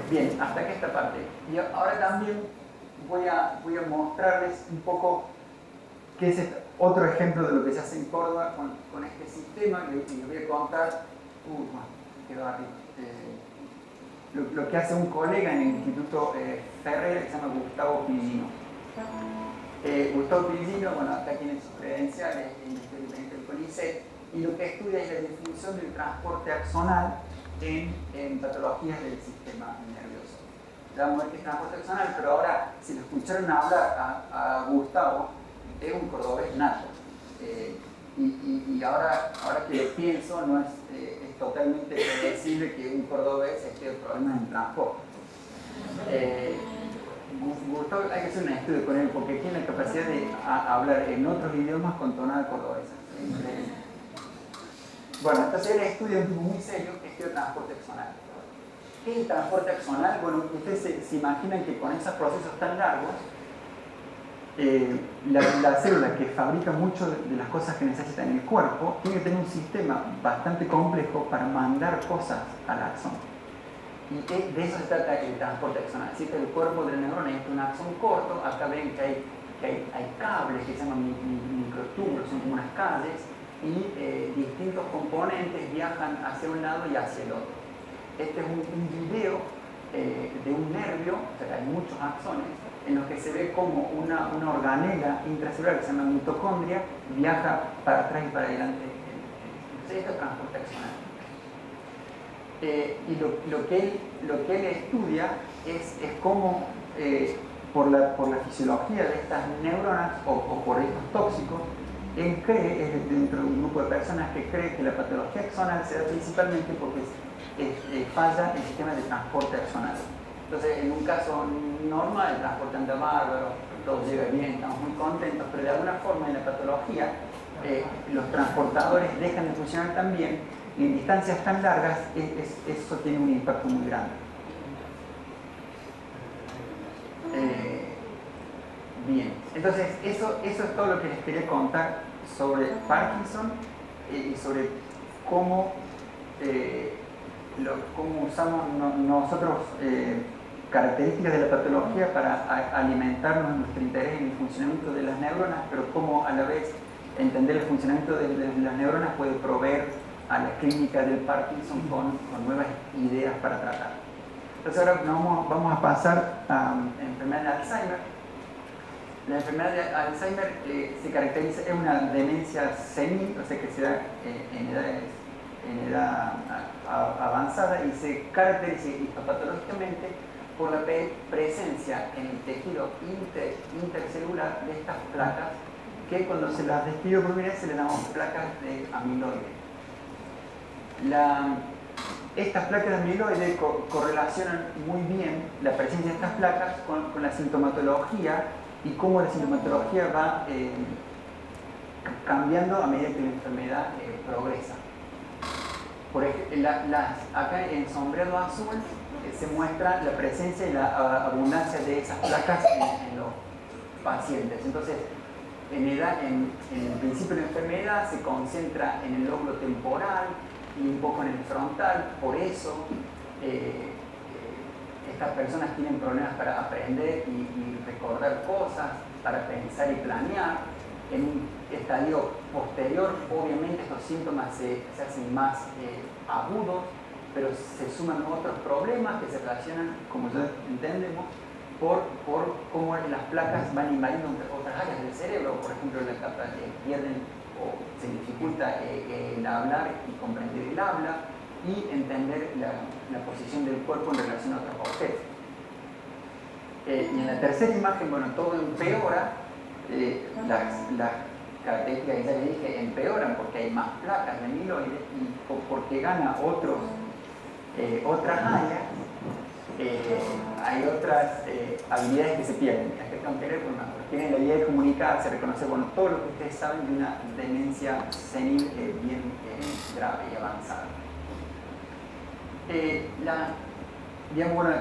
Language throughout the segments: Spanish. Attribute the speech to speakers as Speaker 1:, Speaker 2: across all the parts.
Speaker 1: Bien, hasta aquí esta parte. Y ahora también voy a mostrarles un poco qué es otro ejemplo de lo que se hace en Córdoba con este sistema. Y les voy a contar, quedó arriba, lo que hace un colega en el Instituto Ferrer, que se llama Gustavo Pillino. Gustavo Pillino, bueno, acá tiene sus credenciales, es del CONICET, y lo que estudia es la definición del transporte axonal en patologías del sistema nervioso. Ya vamos a ver qué es transporte axonal, pero ahora, si lo escucharon hablar a Gustavo, es un cordobés nato. Y ahora que lo pienso, no es totalmente predecible que un cordobés esté problemas en transporte. Gustavo, hay que hacer un estudio con él porque tiene la capacidad de hablar en otros idiomas con tonada cordobesa. Bueno, entonces él estudia un tipo muy serio que es el transporte axonal. ¿Qué es el transporte axonal? Bueno, ustedes se imaginan que con esos procesos tan largos, la célula que fabrica mucho de las cosas que necesita en el cuerpo tiene que tener un sistema bastante complejo para mandar cosas al axón. Y de eso se trata el transporte axonal. Así que el cuerpo del neurona es un axón corto. Acá ven que hay cables que se llaman microtúbulos, son como unas calles, y distintos componentes viajan hacia un lado y hacia el otro. Este es un video de un nervio, o sea, hay muchos axones, en los que se ve como una organela intracelular que se llama mitocondria viaja para atrás y para adelante. Entonces, esto es transporte axonal. Y lo que él estudia es cómo por la fisiología de estas neuronas o por estos tóxicos, él cree, es dentro de un grupo de personas que cree que la patología axonal se da principalmente porque falla el sistema de transporte axonal. Entonces, en un caso normal, el transporte anda bárbaro, todo llega bien, estamos muy contentos, pero de alguna forma en la patología los transportadores dejan de funcionar tan bien y en distancias tan largas eso tiene un impacto muy grande. Bien, entonces eso es todo lo que les quería contar sobre Parkinson y sobre cómo usamos nosotros características de la patología para alimentarnos en nuestro interés en el funcionamiento de las neuronas, pero cómo a la vez entender el funcionamiento de las neuronas puede proveer a la clínica del Parkinson con nuevas ideas para tratar. Entonces ahora vamos a pasar a enfermedad de Alzheimer. La enfermedad de Alzheimer se caracteriza, es una demencia senil, o sea que se da en edad avanzada y se caracteriza histopatológicamente por la presencia en el tejido intercelular de estas placas que cuando se las describe por primera vez se le llamamos placas de amiloide. Estas placas de amiloide correlacionan muy bien la presencia de estas placas con la sintomatología y cómo la sintomatología va cambiando a medida que la enfermedad progresa. Por ejemplo, acá en sombreado azul se muestra la presencia y la abundancia de esas placas en los pacientes. Entonces, en el principio de la enfermedad se concentra en el lóbulo temporal y un poco en el frontal, por eso estas personas tienen problemas para aprender y recordar cosas, para pensar y planear. En un estadio posterior, obviamente estos síntomas se hacen más agudos, pero se suman otros problemas que se relacionan, como ya entendemos, por cómo las placas van invadiendo otras áreas del cerebro. Por ejemplo, pierden o se dificulta el hablar y comprender el habla y entender la posición del cuerpo en relación a otros objetos. Y en la tercera imagen, bueno, todo empeora. Las características que ya les dije empeoran porque hay más placas de amiloide y porque gana otras áreas, hay otras habilidades que se pierden. Las que tengo que ver, bueno, tienen la habilidad de comunicarse, reconocer, bueno, todo lo que ustedes saben de una demencia senil bien grave y avanzada. Digamos, bueno,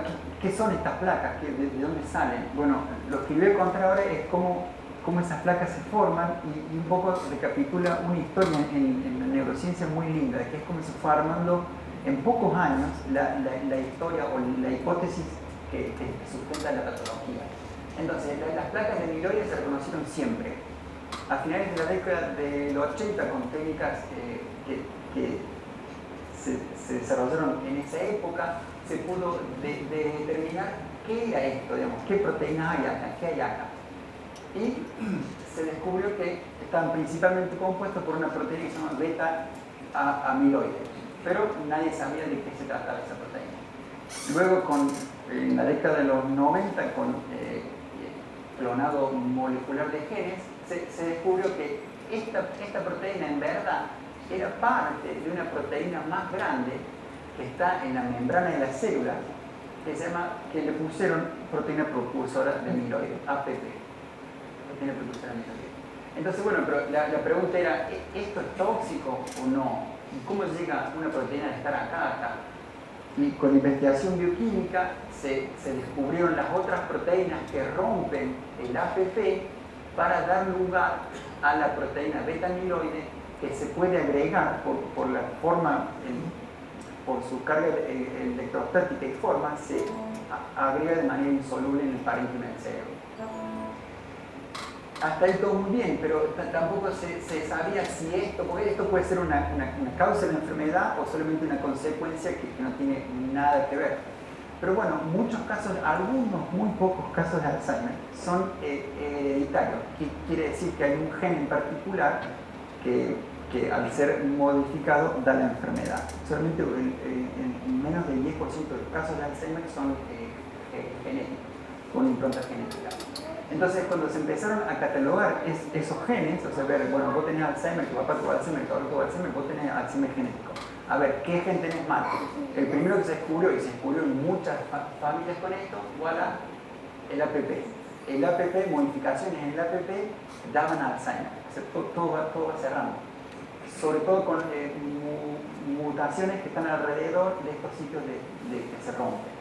Speaker 1: ¿qué son estas placas? ¿De dónde salen? Bueno, lo que voy a contar ahora es cómo esas placas se forman y un poco recapitula una historia en la neurociencia muy linda, que es cómo se fue armando en pocos años la historia o la hipótesis que sustenta la patología. Entonces, las placas de amiloide se reconocieron siempre. A finales de la década del 80, con técnicas que se desarrollaron en esa época, se pudo determinar qué era esto, digamos, qué proteínas hay acá, qué hay acá. Y se descubrió que estaban principalmente compuestos por una proteína que se llama beta-amiloide, pero nadie sabía de qué se trataba esa proteína. Luego, en la década de los 90, con clonado molecular de genes, se descubrió que esta proteína en verdad era parte de una proteína más grande que está en la membrana de la célula, que le pusieron proteína precursora de amiloide, APP. Proteína precursora de amiloide. Entonces, bueno, pero la pregunta era, ¿esto es tóxico o no? ¿Y cómo llega una proteína de estar acá? Y con investigación bioquímica se descubrieron las otras proteínas que rompen el APP para dar lugar a la proteína beta-amiloide, que se puede agregar por la forma, por su carga electrostática y forma, se agrega de manera insoluble en el parénquima del cerebro. Hasta ahí todo muy bien, pero tampoco se sabía si porque esto puede ser una causa de la enfermedad o solamente una consecuencia que no tiene nada que ver. Pero bueno, muchos casos, algunos muy pocos casos de Alzheimer son hereditarios, que quiere decir que hay un gen en particular que al ser modificado da la enfermedad. Solamente en menos del 10% de los casos de Alzheimer son genéticos, con impronta genética. Entonces, cuando se empezaron a catalogar esos genes, o sea, ver, bueno, vos tenés Alzheimer, tu papá tuvo Alzheimer, tu abuelo tuvo Alzheimer, vos tenés Alzheimer genético. A ver, ¿qué gen tenés mal? El primero que se descubrió, y se descubrió en muchas familias con esto, voilà, el APP. El APP, modificaciones en el APP daban Alzheimer. O sea, todo va cerrando. Sobre todo con mutaciones que están alrededor de estos sitios que se rompen.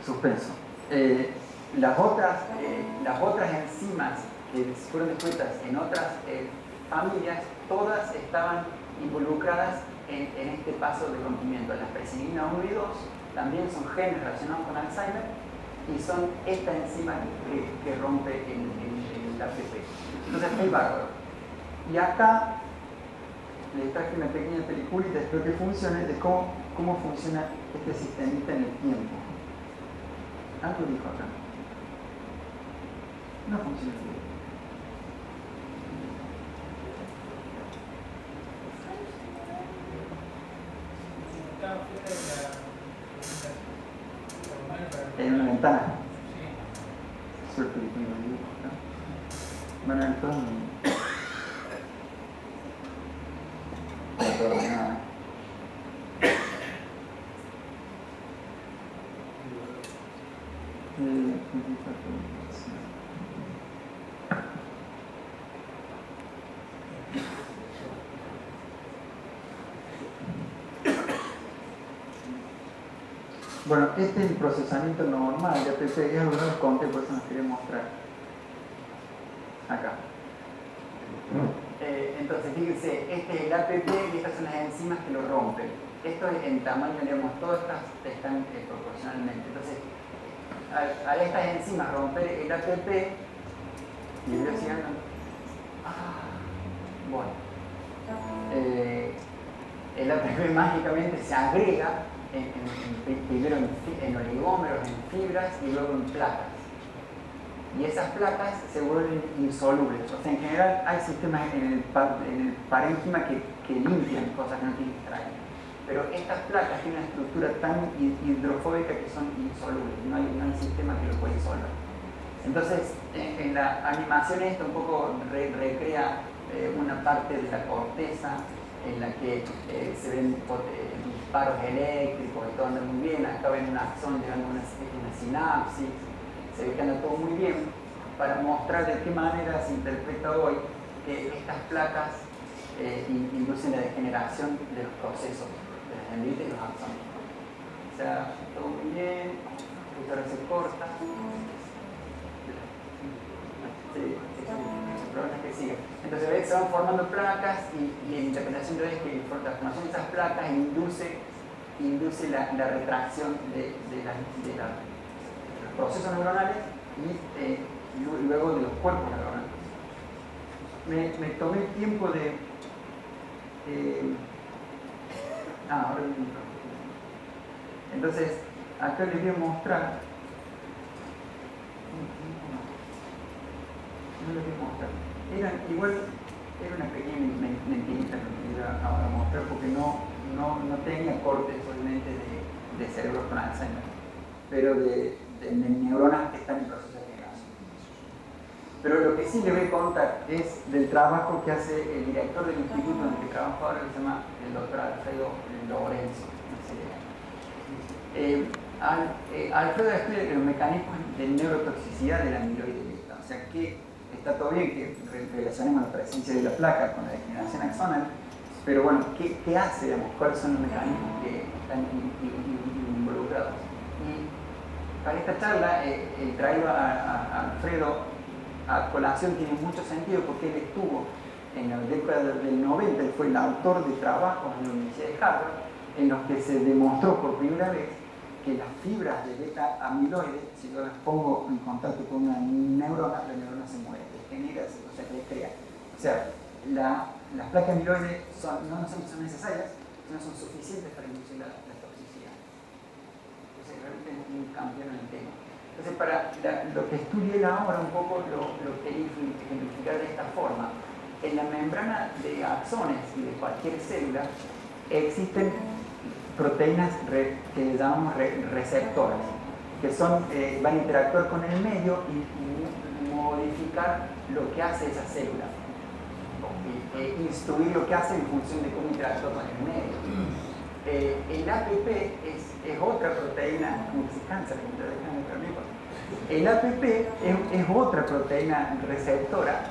Speaker 1: Suspenso. Las otras enzimas que fueron descubiertas en otras familias, todas estaban involucradas en este paso de rompimiento. Las presinina 1 y 2 también son genes relacionados con Alzheimer y son esta enzima que rompe el APP. Entonces, es bárbaro. Y acá les traje una pequeña peliculita, espero que funcione, de cómo funciona este sistemita en el tiempo. Algo dijo acá. No funciona bien. En una ventana. Suerte que tengo el dibujo acá. Bueno, entonces. No nada. Bueno, este es el procesamiento normal de APP, es algo que no les conté, por eso les quería mostrar. Acá. Entonces, fíjense, este es el APP y estas son las enzimas que lo rompen. Esto es en tamaño, digamos, todas estas están proporcionalmente. Entonces, a estas enzimas romper el APP, y yo sigo bueno, el APP mágicamente se agrega primero en oligómeros, en fibras y luego en placas. Y esas placas se vuelven insolubles. O sea, en general hay sistemas en el parénquima que limpian cosas que no tienen que extraer. Pero estas placas tienen una estructura tan hidrofóbica que son insolubles. No hay sistema que lo pueda disolver. Entonces, en la animación esto un poco recrea una parte de la corteza en la que se ven disparos eléctricos y todo anda muy bien. Acá ven una axón llegando a una sinapsis. Se ve que anda todo muy bien, para mostrar de qué manera se interpreta hoy que estas placas inducen la degeneración de los procesos de las dendritas y los axones. O sea, todo muy bien, justo ahora se corta. El problema es que sigue. Entonces se van formando placas y la interpretación de es que la formación de esas placas induce la retracción de los procesos neuronales y luego de los cuerpos neuronales. Me tomé el tiempo de... ahora mismo. Entonces, acá les voy a mostrar. No les voy a mostrar. Era una pequeña mentirita que me iba a mostrar porque no tenía cortes obviamente de cerebros con Alzheimer, pero de neuronas que están en proceso de generación. Pero lo que sí les voy a contar es del trabajo que hace el director del instituto en el que trabajo ahora, que se llama el doctor Alfredo Lorenzo. Alfredo estudia los mecanismos de neurotoxicidad de la amiloide beta. O sea que está todo bien que relacionemos la presencia de la placa con la degeneración axonal, pero bueno, ¿qué hace? Digamos, ¿cuáles son los mecanismos que están involucrados? Y para esta charla, el traído a Alfredo a colación tiene mucho sentido porque él estuvo en la década del 90, él fue el autor de trabajos en la Universidad de Harvard en los que se demostró por primera vez que las fibras de beta amiloide, si yo las pongo en contacto con una neurona, la neurona se muere, degenera, o sea, que crea. O sea, las placas amiloides no son necesarias, sino son suficientes para inducir la toxicidad. Entonces, realmente es un campeón en el tema. Entonces, para lo que estudié ahora un poco, lo quería ejemplificar de esta forma. En la membrana de axones y de cualquier célula existen proteínas que llamamos receptoras, que van a interactuar con el medio y modificar lo que hace esa célula, instruir lo que hace en función de cómo interactúa con el medio. El APP es otra proteína, como se cansa, el APP es otra proteína receptora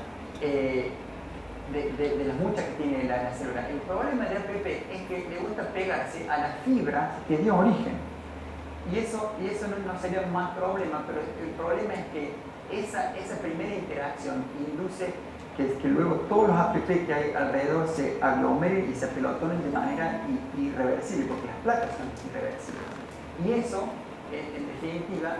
Speaker 1: de las muchas que tiene la célula. El problema de APP es que le gusta pegarse a la fibra que dio origen. Y eso no sería un más problema, pero el problema es que esa primera interacción induce que luego todos los APP que hay alrededor se aglomeren y se apelotonen de manera irreversible, porque las placas son irreversibles. Y eso, en definitiva,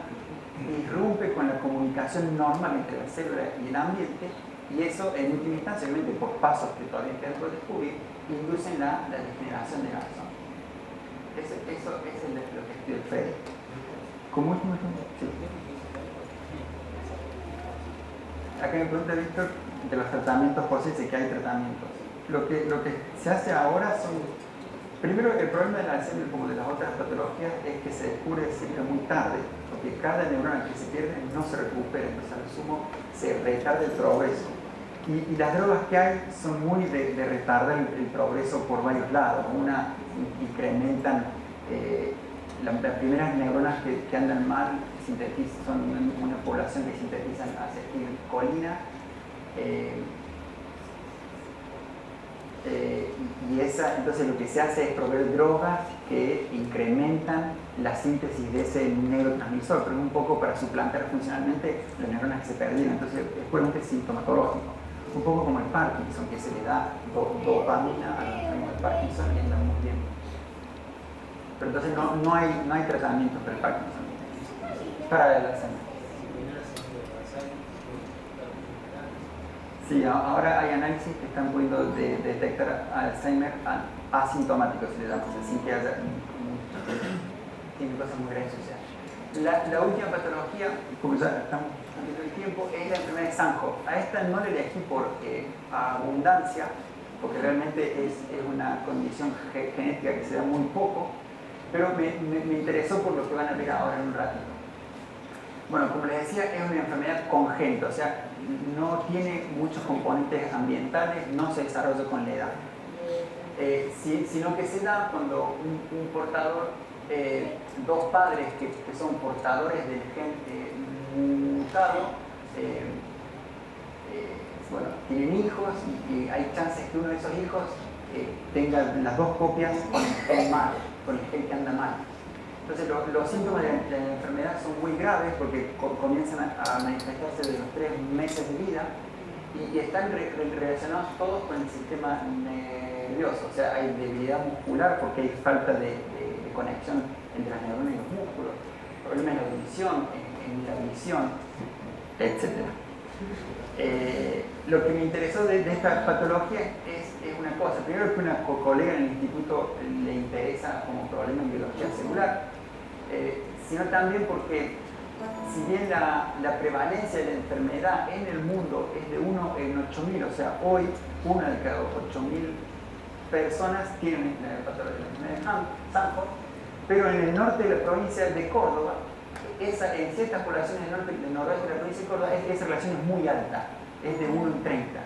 Speaker 1: irrumpe con la comunicación normal entre la célula y el ambiente. Y eso, en última instancia, obviamente por pasos que todavía quedan por descubrir, inducen la degeneración del axón. Eso es lo que estudia Freddy. ¿Como último ejemplo? Sí. Acá me pregunta Víctor de los tratamientos posibles, que hay tratamientos. Lo que se hace ahora son... Primero, el problema del Alzheimer, como de las otras patologías, es que se descubre siempre muy tarde, porque cada neurona que se pierde no se recupera, entonces al sumo se retarda el progreso. Y las drogas que hay son muy de retardar el progreso por varios lados. Una, incrementan las primeras neuronas que andan mal, son una población que sintetizan acetilcolina. Entonces lo que se hace es proveer drogas que incrementan la síntesis de ese neurotransmisor, pero un poco para suplantar funcionalmente las neuronas que se perdieron. Entonces es puramente sintomatológico, un poco como el Parkinson, que se le da dopamina a los enfermos de Parkinson y anda muy bien. Pero entonces no hay tratamiento para el Parkinson, para el Alzheimer. Sí, ahora hay análisis que están pudiendo detectar Alzheimer asintomático, se le llama, sin que haya tiene cosas muy graciosas. La última patología, como ya estamos viendo el tiempo, es la enfermedad de Sanjo. A esta no la elegí por abundancia, porque realmente es una condición genética que se da muy poco, pero me interesó por lo que van a ver ahora en un ratito. Bueno, como les decía, es una enfermedad congénita, o sea, no tiene muchos componentes ambientales, no se desarrolla con la edad, sino que se da cuando un portador, dos padres que son portadores del gen mutado, bueno, tienen hijos y hay chances que uno de esos hijos tenga las dos copias con el gen mal, con el gen que anda mal. Entonces los síntomas de la enfermedad son muy graves porque comienzan a manifestarse desde los 3 meses de vida y están relacionados todos con el sistema nervioso. O sea, hay debilidad muscular porque hay falta de conexión entre las neuronas y los músculos, problemas en la audición, en la visión, etc. Lo que me interesó de esta patología es una cosa. Primero, que una colega en el instituto le interesa como problema en biología celular, sino también porque si bien la prevalencia de la enfermedad en el mundo es de 1 en 8.000, o sea, hoy 1 de cada 8.000 personas tienen la patología de la enfermedad de Sanford, pero en el norte de la provincia de Córdoba, en ciertas poblaciones del noroeste de la provincia de Córdoba, esa relación es muy alta, es de 1 en 30.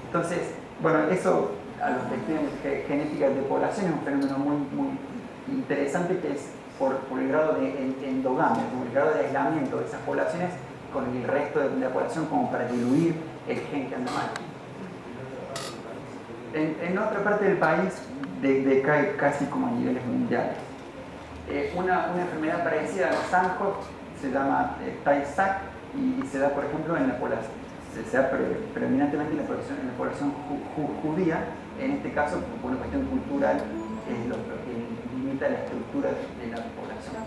Speaker 1: Entonces, bueno, eso a los que estudian genética de población es un fenómeno muy interesante, que es por el grado de endogamia, por el grado de aislamiento de esas poblaciones con el resto de la población, como para diluir el gen que anda mal. En otra parte del país decae casi como a niveles mundiales. Una enfermedad parecida a la Sanford se llama Tay-Sachs y se da, por ejemplo, en la población, se da predominantemente en la población judía, en este caso por una cuestión cultural, es lo que limita la estructura de la población.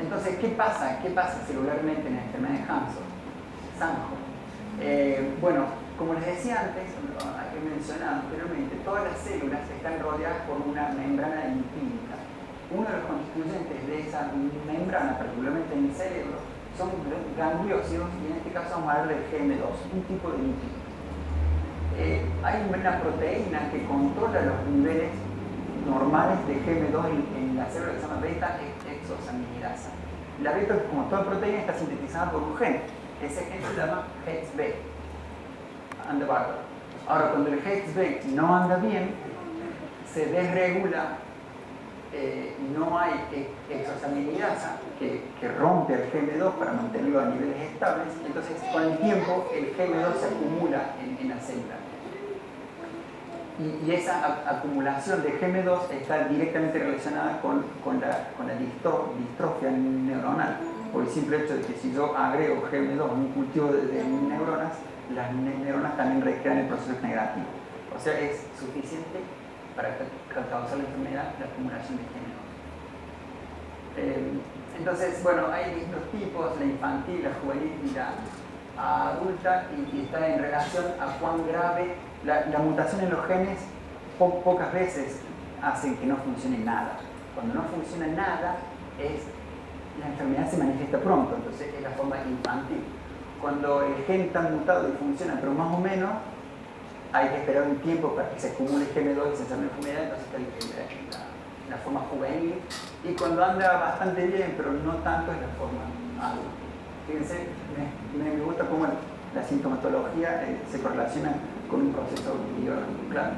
Speaker 1: Entonces, ¿qué pasa celularmente en la enfermedad de Sanford? Bueno, como les decía antes, he mencionado anteriormente, todas las células están rodeadas por una membrana lipídica. Uno de los constituyentes de esa membrana, particularmente en el cerebro, son gangliósidos, y en este caso vamos a hablar del GM2, un tipo de lípido. Hay una proteína que controla los niveles normales de GM2 en la célula que se llama beta-exosaminidasa. La beta, como toda proteína, está sintetizada por un gen. Ese gen se llama HexB. Ahora, cuando el HexB no anda bien, se desregula, no hay exosaminidasa que rompe el GM2 para mantenerlo a niveles estables, entonces con el tiempo el GM2 se acumula en la célula. Y esa acumulación de GM2 está directamente relacionada con la distrofia neuronal, por el simple hecho de que si yo agrego GM2 a un cultivo de neuronas, las neuronas también recrean el proceso generativo. O sea, es suficiente para causar la enfermedad la acumulación de GM2. Entonces, bueno, hay distintos tipos, la infantil, la juvenil y la adulta, y está en relación a cuán grave la mutación en los genes. Pocas veces hacen que no funcione nada. Cuando no funciona nada, la enfermedad se manifiesta pronto, entonces es la forma infantil. Cuando el gen está mutado y funciona, pero más o menos, hay que esperar un tiempo para que se acumule GM2 y se desarrolle la enfermedad, entonces está la forma juvenil. Y cuando anda bastante bien, pero no tanto, es la forma adulta. Fíjense, me gusta cómo la sintomatología se correlaciona con un proceso biológico, claro.